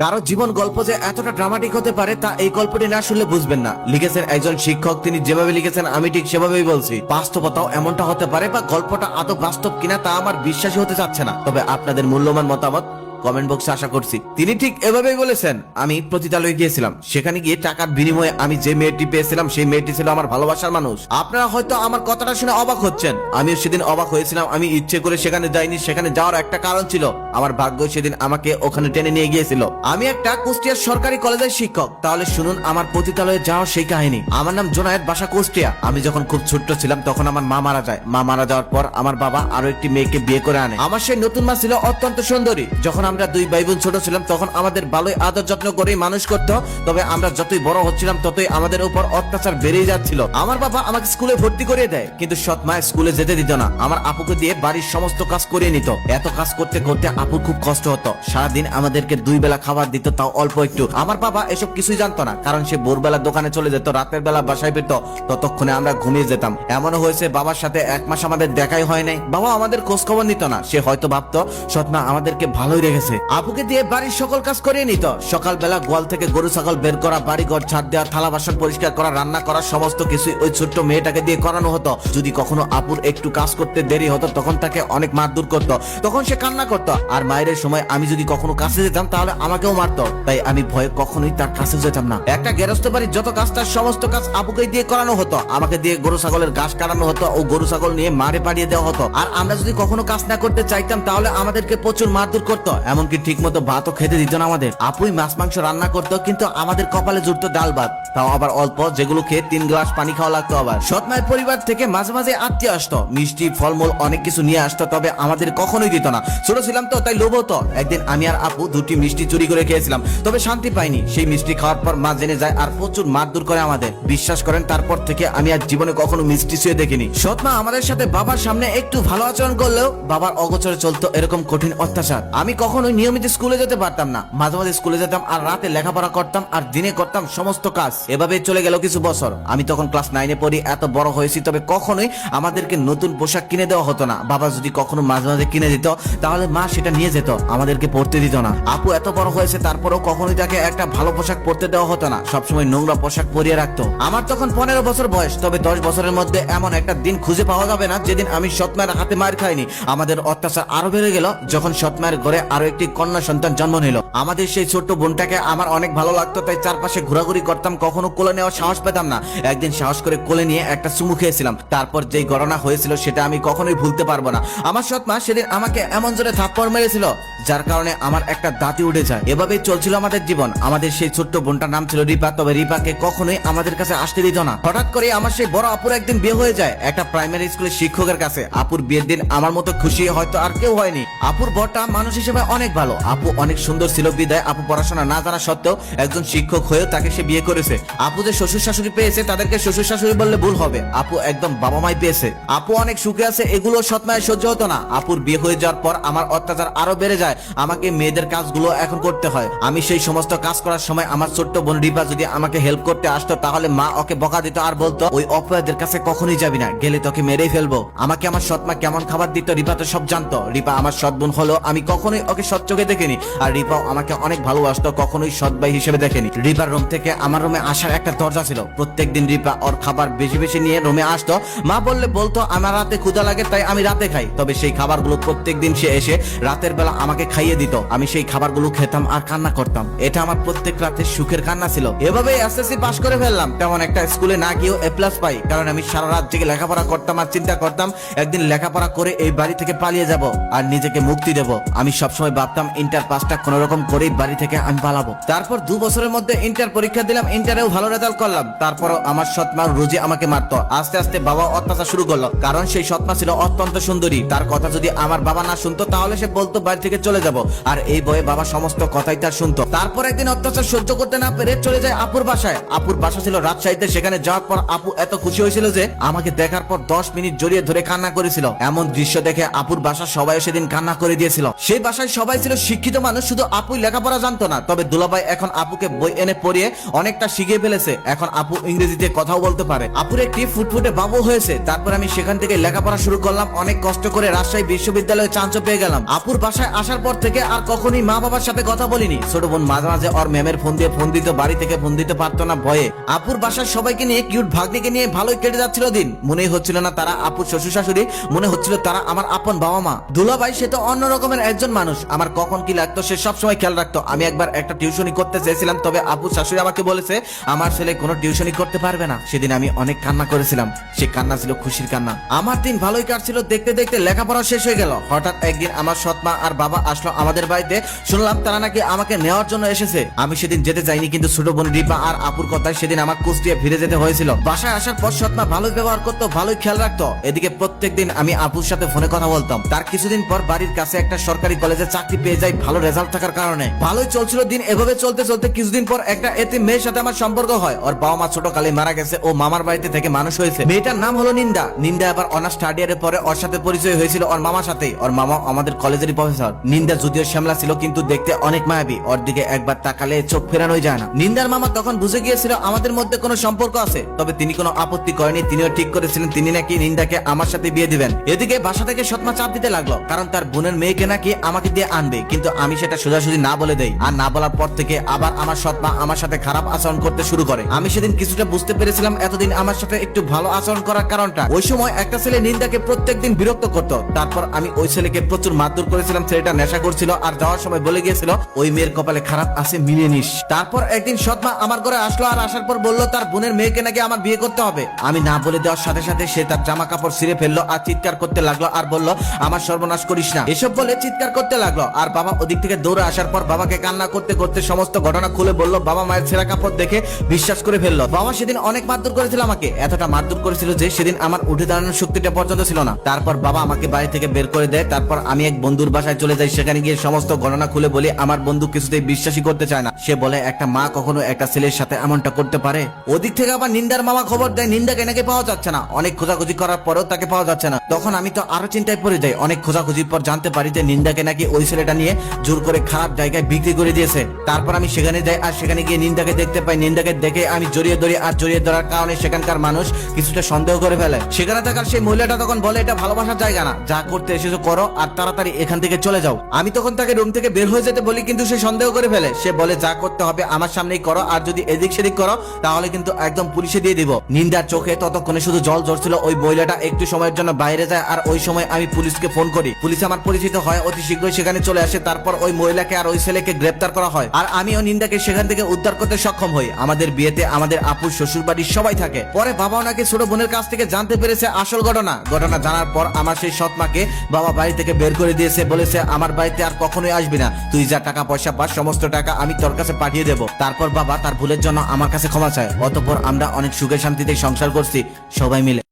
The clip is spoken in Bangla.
কারো জীবন গল্প যে এতটা ড্রামাটিক হতে পারে তা এই গল্পটি না শুনলে বুঝবেন না। লিখেছেন একজন শিক্ষক, তিনি যেভাবে লিখেছেন আমি ঠিক সেভাবেই বলছি। বাস্তবতাও এমনটা হতে পারে বা গল্পটা আদৌ বাস্তব কিনা তা আমার বিশ্বাসই হতে চাচ্ছে না। তবে আপনাদের মূল্যবান মতামত কমেন্ট বক্সে আশা করছি। তিনি ঠিক এভাবেই বলেছেন। আমি পতিতালয়ে গিয়েছিলাম, সেখানে গিয়ে টাকার বিনিময়ে আমি যে মেয়েটি পেয়েছিলাম সেই মেয়েটি ছিল আমার ভালোবাসার মানুষ। আপনারা হয়তো আমার কথাটা শুনে অবাক হচ্ছেন, আমিও সেদিন অবাক হয়েছিলাম। আমি ইচ্ছে করে সেখানে যাইনি, সেখানে যাওয়ার একটা কারণ ছিল। আমার ভাগ্য সেদিন আমাকে ওখানে টেনে নিয়ে গিয়েছিল। আমি একটা কুষ্টিয়ার সরকারি কলেজের শিক্ষক। তাহলে শুনুন আমার পতিতালয়ে যাওয়ার সেই কাহিনী। আমার নাম জোনায়েদ, বাসা কুষ্টিয়া। আমি যখন খুব ছোট্ট ছিলাম তখন আমার মা মারা যায়। মা মারা যাওয়ার পর আমার বাবা আরো একটি মেয়েকে বিয়ে করে আনে। আমার সেই নতুন মা ছিল অত্যন্ত সুন্দরী। যখন আমরা দুই ভাই বোন ছোট ছিলাম তখন আমাদের ভালোই আদর যত্ন করে মানুষ করতো। তবে আমরা যতই বড় হচ্ছিলাম ততই আমাদের উপর অত্যাচার বেড়েই যাচ্ছিল। আমার বাবা আমাকে স্কুলে ভর্তি করিয়ে দেয়, কিন্তু সৎ মা স্কুলে যেতে দিত না। আমার আপুকে দিয়ে বাড়ির সমস্ত কাজ করিয়ে নিত। এত কাজ করতে করতে আপুর খুব কষ্ট হতো। সারাদিন আমাদেরকে দুই বেলা খাবার দিত, তাও অল্প একটু। আমার বাবা এসব কিছুই জানতো না, কারণ সে ভোরবেলা দোকানে চলে যেত, রাতের বেলা বাসায় ফিরত। ততক্ষণে আমরা ঘুমিয়ে যেতাম। এমনও হয়েছে বাবার সাথে 1 মাস আমাদের দেখাই হয় নাই। বাবা আমাদের খোঁজ খবর নিত না। সে হয়তো ভাবতো সৎ মা আমাদেরকে ভালোই রেখেছে। আপুকে দিয়ে বাড়ির সকল কাজ করিয়ে নিত। সকালবেলা গোয়াল থেকে গরু ছাগল বের করা, বাড়ি ঘর ঝাড় দেওয়া, থালা বাসন পরিষ্কার করা, রান্না করা, সমস্ত কিছু ওই ছোট্ট মেয়েটাকে দিয়ে করানো হতো। যদি কখনো আপুর একটু কাজ করতে দেরি হতো তখন তাকে অনেক মারধর করতো। তখন সে কান্না করতো। আর মায়ের সময় আমি যদি কখনো কাছে যেতাম তাহলে আমাকেও মারতো। তাই আমি ভয়ে কখনোই তার কাছে যেতাম না। একটা গেরস্ত বাড়ির যত কাজ তার সমস্ত কাজ আপুকে দিয়ে করানো হতো। আমাকে দিয়ে গরু ছাগলের ঘাস কাটানো হতো ও গরু ছাগল নিয়ে মাঠে পাঠিয়ে দেওয়া হতো। আর আমরা যদি কখনো কাজ না করতে চাইতাম তাহলে আমাদেরকে প্রচুর মারধর করতো। এমনকি ঠিক মতো ভাতও খেতে দিত না আমাদের। আপুই মাছ মাংস রান্না করতো, কিন্তু আমাদের কপালে জুটতো ডাল ভাত, তাও আবার অল্প, যেগুলো খেয়ে 3 গ্লাস পানি খাওয়া লাগতো। আবার সৎ মায়ের পরিবার থেকে মাঝে মাঝে আত্মীয় আসতো, মিষ্টি ফলমূল অনেক কিছু নিয়ে আসতো, তবে আমাদের কখনোই দিত না। ছোট ছিলাম তো তাই লোভ হতো। একদিন আমি আর আপু 2টি মিষ্টি চুরি করে খেয়েছিলাম, তবে শান্তি পাইনি। সেই মিষ্টি খাওয়ার পর মা জেনে যায় আর প্রচুর মারধর করে আমাদের। বিশ্বাস করেন তারপর থেকে আমি আর জীবনে কখনো মিষ্টি ছুঁয়ে দেখিনি। সৎ মা আমাদের সাথে বাবার সামনে একটু ভালো আচরণ করলেও বাবার অগোচরে চলতো এরকম কঠিন অত্যাচার। আমি কখনোই নিয়মিত স্কুলে যেতে পারতাম না। মাঝে মাঝে স্কুলে যেতাম আর রাতে লেখাপড়া করতাম আর দিনে করতাম সমস্ত কাজ। এভাবে চলে গেল কিছু বছর। আমি তখন ক্লাস 9-এ পড়ি। এত বড় হয়েছি, তবে কখনোই আমাদেরকে নতুন পোশাক কিনে দেওয়া হতো না। বাবা যদি কখনো মাঝে মাঝে কিনে দিত তাহলে মা সেটা নিয়ে যেত, আমাদেরকে পড়তে দিত না। আপু এত বড় হয়েছে তারপরেও কখনোই তাকে একটা ভালো পোশাক পরতে দেওয়া হতো না। সবসময় নোংরা পোশাক পরিয়ে রাখতো। আমার তখন 15 বছর বয়স, তবে 10 বছরের মধ্যে এমন একটা দিন খুঁজে পাওয়া যাবে না যেদিন আমি সৎ মায়ের হাতে মার খাইনি। আমাদের অত্যাচার আরো বেড়ে গেল যখন সৎ মায়ের ঘরে আরো একটি কন্যা সন্তান জন্ম নিল। আমাদের সেই ছোট্ট বোনটাকে আমার অনেক ভালো লাগতো, তাই চারপাশে ঘোরাঘুরি করতাম। কখনো কোলে নেওয়ার সাহস পেতাম না। একদিন সাহস করে কোলে নিয়ে একটা চুমু খেয়েছিলাম। তারপর যেই ঘটনা হয়েছিল সেটা আমি কখনোই ভুলতে পারবো না। আমার সৎ মা সেদিন আমাকে এমন জোরে থাপ্পড় মেরেছিল যার কারণে আমার একটা দাঁতই উঠে যায়। এভাবেই চলছিল আমাদের জীবন। আমাদের সেই ছোট্ট বোনটার নাম ছিল রিপা, তবে রিপাকে কখনোই আমাদের কাছে আসতে দিত না। হঠাৎ করে আমার সেই বড় আপুর একদিন বিয়ে হয়ে যায় একটা প্রাইমারি স্কুলের শিক্ষকের কাছে। আপুর বিয়ের দিন আমার মতো খুশি হয়তো আর কেউ হয়নি। আপুর বরটা মানুষ হিসেবে অনেক ভালো। আপু অনেক সুন্দর ছিল বিদায় আপু পড়াশোনা না জানা সত্ত্বেও একজন শিক্ষক হয়েও তাকে সে বিয়ে করেছে। আপু যে শ্বশুর শাশুড়ি পেয়েছে তাদেরকে শ্বশুর শাশুড়ি বললে ভুল হবে। আপু একদম বাবা মাই পেয়েছে। আপু অনেক সুখে আছে, এগুলো সৎ মায়ের সহ্য হতো না। আপুর বিয়ে হয়ে যাওয়ার পর আমার অত্যাচার আরো বেড়ে যায়। আমাকে মেয়েদের কাজগুলো এখন করতে হয়। আমি সেই সমস্ত কাজ করার সময় আমার ছোট্ট বোন রিপা যদি আমাকে হেল্প করতে আসতো তাহলে মা ওকে বকা দিত আর বলতো ওই অপরাধের কাছে কখনোই যাবি না, গেলে তোকে মেরেই ফেলবো। আমাকে আমার সৎ মা কেমন খাবার দিত রিপা তো সব জানতো। রিপা আমার সৎ বোন হলো আমি কখনোই ওকে সৎ চোখে দেখিনি। আর রিপাও আমাকে অনেক ভালোবাসতো, কখনোই সৎ ভাই হিসেবে দেখেনি। রিপার রুম থেকে আমার রুমে আসার একটা দরজা ছিল। প্রত্যেকদিন রিপা ওর খাবার বেশি বেশি নিয়ে রুমে আসতো। মা বললে বলতো আমার রাতে ক্ষুধা লাগে তাই আমি রাতে খাই। তবে সেই খাবারগুলো প্রত্যেকদিন সে এসে রাতের বেলা আমাকে খাইয়ে দিত। আমি সেই খাবারগুলো খেতাম আর কান্না করতাম। এটা আমার প্রত্যেক রাতে সুখের কান্না ছিল। এভাবেই এসএসসি পাস করে ফেললাম। তেমন একটা স্কুলে না গিয়েও A+ পাই, কারণ আমি সারা রাত জেগে লেখাপড়া করতাম আর চিন্তা করতাম একদিন লেখাপড়া করে এই বাড়ি থেকে পালিয়ে যাব আর নিজেকে মুক্তি দেব। আমি সবসময় ভাবতাম ইন্টার পাসটা কোন রকম করেই বাড়ি থেকে আমি পালাবো। তারপর 2 বছরের মধ্যে ইন্টার পরীক্ষা দিলাম, ইন্টারেও ভালো রেজাল্ট করলাম। তারপরও আমার সৎ মা রোজই আমাকে মারতো। আস্তে আস্তে বাবা অত্যাচার শুরু করলো, কারণ সেই সৎ মা ছিল অত্যন্ত সুন্দরী। তার কথা যদি আমার বাবা না শুনতো তাহলে সে বলতো বাড়ি থেকে চলে যাব, আর এই বয়ে বাবা সমস্ত কথাই তার শুনতো। তারপর একদিন অত্যাচার সহ্য করতে না পেরে চলে যায় আপুর বাসায়। আপুর বাসা ছিল রাজশাহীতে। সেখানে যাওয়ার পর আপু এত খুশি হয়েছিল যে আমাকে দেখার পর 10 মিনিট জড়িয়ে ধরে কান্না করেছিল। এমন দৃশ্য দেখে আপুর বাসা সবাই সেদিন কান্না করে দিয়েছিল। সেই বাসায় সবাই ছিল শিক্ষিত মানুষ, শুধু আপু আপু লেখাপড়া জানতো না, তবে দুলাভাই এখন আপুকে বই এনে পড়িয়ে অনেকটা শিখিয়ে ফেলেছে। এখন আপু ইংরেজিতে কথাও বলতে পারে। আপুর একটি ফুটফুটে বাবু হয়েছে। তারপর আমি সেখান থেকে লেখাপড়া শুরু করলাম। অনেক কষ্ট করে রাজশাহী বিশ্ববিদ্যালয়ে চান্স পেয়ে গেলাম। আপুর বাসায় আসার পর থেকে আর কখনোই মা বাবার সাথে কথা বলিনি। ছোট বোন মাঝে মাঝে ওর ম্যামের ফোন দিয়ে ফোন দিত, বাড়ি থেকে ফোন দিতে পারতো না ভয়ে। আপুর বাসার সবাইকে নিয়ে কিউট ভাগ্নিকে নিয়ে ভালোই কেটে যাচ্ছিল দিন। মনেই হচ্ছিল না তারা আপুর শ্বশুর শাশুড়ি, মনে হচ্ছিল তারা আমার আপন বাবা মা। দুলাভাই সে তো অন্য রকমের একজন মানুষ। আমার কখন কি লাগতো সে সবসময় খেয়াল রাখতো। আমি একবার একটা টিউশনি করতে চেয়েছিলাম, তবে আপুর শাশুড়ি আমাকে বলেছে আমার ছেলে কোনো টিউশনি করতে পারবে না। সেদিন আমি অনেক কান্না করেছিলাম। সে কান্না ছিল খুশির কান্না। আমার দিন ভালোই কাটছিল, দেখতে দেখতে লেখাপড়া শেষ হয়ে গেল। হঠাৎ একদিন আমার সৎমা আর বাবা আসলো আমাদের বাড়িতে। শুনলাম তারা নাকি আমাকে নেওয়ার জন্য এসেছে। আমি সেদিন যেতে চাইনি, কিন্তু ছোট বোন রিপা আর আপুর কথায় সেদিন আমার কুষ্টিয়া ফিরে যেতে হয়েছিল। বাসায় আসার পর সৎমা ভালোই ব্যবহার করতো, ভালোই খেয়াল রাখতো। এদিকে প্রত্যেকদিন আমি আপুর সাথে ফোনে কথা বলতাম। তার কিছুদিন পর বাড়ির কাছে একটা সরকারি কলেজে চাকরি পেয়ে যাই ভালো রেজাল্ট থাকার কারণে। ভালোই চলছিল দিন। এভাবে চলতে চলতে কিছুদিন পর একটা এতিম মেয়ের সাথে আমার সম্পর্ক হয়। ওর বাবা মা ছোট কালে মারা গেছে। ও মামার বাড়িতে থেকে মানুষ হয়েছে। মেয়েটার নাম হলো নিন্দা। নিন্দা আবার অনার্স থার্ড ইয়ারের পরে ওর সাথে পরিচয় হয়েছিল ওর মামার সাথে। ওর মামা আমাদের কলেজেরই প্রফেসর। নিন্দা যদিও শ্যামলা ছিল, কিন্তু দেখতে অনেক মায়াবী। ওর দিকে একবার তাকালে চোখ ফেরানোই যায় না। নিন্দার মামা তখন বুঝে গিয়েছিল আমাদের মধ্যে কোনো সম্পর্ক আছে, তবে তিনি কোনো আপত্তি করেনি। তিনিও ঠিক করেছিলেন তিনি নাকি নিন্দাকে আমার সাথে বিয়ে দিবেন। এদিকে বাসা থেকে সৎমা চাপ দিতে লাগলো, কারণ তার বোনের মেয়েকে নাকি আমাকে দিয়ে আনবে। কিন্তু আমি সেটা সোজাসুজি না বলে দেই। আর না বলার পর থেকে আবার আমার সৎমা আমার সাথে খারাপ আচরণ করতে শুরু করে। আমি সেদিন কিছুটা বুঝতে পেরেছিলাম এতদিন আমার সাথে একটু ভালো আচরণ করার কারণটা। ওই সময় একটা ছেলে নিন্দাকে প্রত্যেকদিন বিরক্ত করতো। তারপর আমি ওই ছেলেকে প্রচুর মারধর করেছিলাম। ছেলেটা নেশা করছিল আর যাওয়ার সময় বলে গিয়েছিল ওই মেয়ের কপালে খারাপ আছে, মিলিয়ে নিস। তারপর একদিন সৎমা আমার ঘরে আসলো আর আসার পর বললো তার বোনের মেয়েকে নাকি আমার বিয়ে করতে হবে। আমি না বলে দেওয়ার সাথে সাথে সে তার জামা কাপড় ছিঁড়ে ফেললো আর চিৎকার করতে লাগলো আর বলল আমার সর্বনাশ করিস না, এসব বলে চিৎকার করতে লাগলো। আর বাবা ওদিক থেকে দৌড়ে আসার পর বাবাকে কান্না করতে করতে সমস্ত ঘটনা খুলে বললো। বাবা মায়ের ছেঁড়া কাপড় দেখে বিশ্বাস করে ফেললো। বাবা সেদিন অনেক মারধর করেছিল আমাকে, এতটা মারধর করেছিল যে সেদিন আমার উঠে দাঁড়ানোর শক্তিটা পর্যন্ত ছিল না। তারপর বাবা আমাকে বাড়ি থেকে বের করে দেয়। তারপর আমি এক বন্ধুর বাসায় চলে যাই। সেখানে গিয়ে সমস্ত ঘটনা খুলে বলি। আমার বন্ধু কিছুতেই বিশ্বাসই করতে চায় না। সে বলে একটা মা কখনো একটা ছেলের সাথে এমনটা করতে পারে। ওদিক থেকে আবার নিন্দার মামা খবর দেয় নিন্দাকে নাকি পাওয়া যাচ্ছে না। অনেক খোঁজাখুঁজি করার পরেও তাকে পাওয়া যাচ্ছে না। তখন আমি তো আরো চিন্তায় পড়ে যাই। অনেক খোঁজাখুঁজির পর জানতে পারি যে নিন্দাকে নাকি ওই ছেলেটা নিয়ে জোর করে খারাপ জায়গায় বিক্রি করে দিয়েছে। তারপর আমি সেখানে যাই আর সেখানে গিয়ে নিন্দাকে দেখতে পাই। নিন্দাকে দেখে আমি জড়িয়ে ধরি আর জড়িয়ে ধরার কারণে সেখানকার মানুষ কিছুটা সন্দেহ করে ফেলে। সেখানে থাকার সেই মহিলাটা তখন বলে এটা ভালোবাসার জায়গা না, যা করতে এসেছো করো আর তাড়াতাড়ি এখান থেকে চলে যাও। আমি তখন তাকে রুম থেকে বের হয়ে যেতে বলি, কিন্তু সে সন্দেহ করে ফেলে। সে বলে যা করতে হবে আমার সামনেই করো, আর যদি এদিক সেদিক করো তাহলে কিন্তু একদম পুলিশে দিয়ে দিব। নিন্দার চোখে ততক্ষণে শুধু জল ঝরছিল। ওই মহিলাটা একটু সময়ের জন্য বাইরে যায় আর ওই সময় আমি পুলিশকে ফোন করি। পুলিশ আমার পরিচিত হয়, অতি শীঘ্রই সেখানে চলে আসে। তারপর ওই মহিলাকে আর ওই ছেলেকে গ্রেপ্তার করা হয় আর আমিও নিন্দাকে সেখান থেকে উদ্ধার করতে সক্ষম হই। আমাদের বিয়েতে আমাদের আপুর শ্বশুর বাড়ির সবাই থাকে। পরে বাবাও নাকি ছোট বোনের কাছ থেকে জানতে পেরেছে আসল ঘটনা। ঘটনা জানার পর আমার সেই সৎমাকে বাবা বাড়ি থেকে বের করে দিয়েছে। বলেছে আমার বাড়িতে আর কখনোই আসবি না, তুই যা টাকা পয়সা পাস সমস্ত টাকা আমি তোর কাছে পাঠিয়ে দেবো। তারপর বাবা তার ভুলের জন্য আমার কাছে ক্ষমা চায়। অতঃপর আমরা অনেক সুখে শান্তিতে সংসার করছি সবাই মিলে।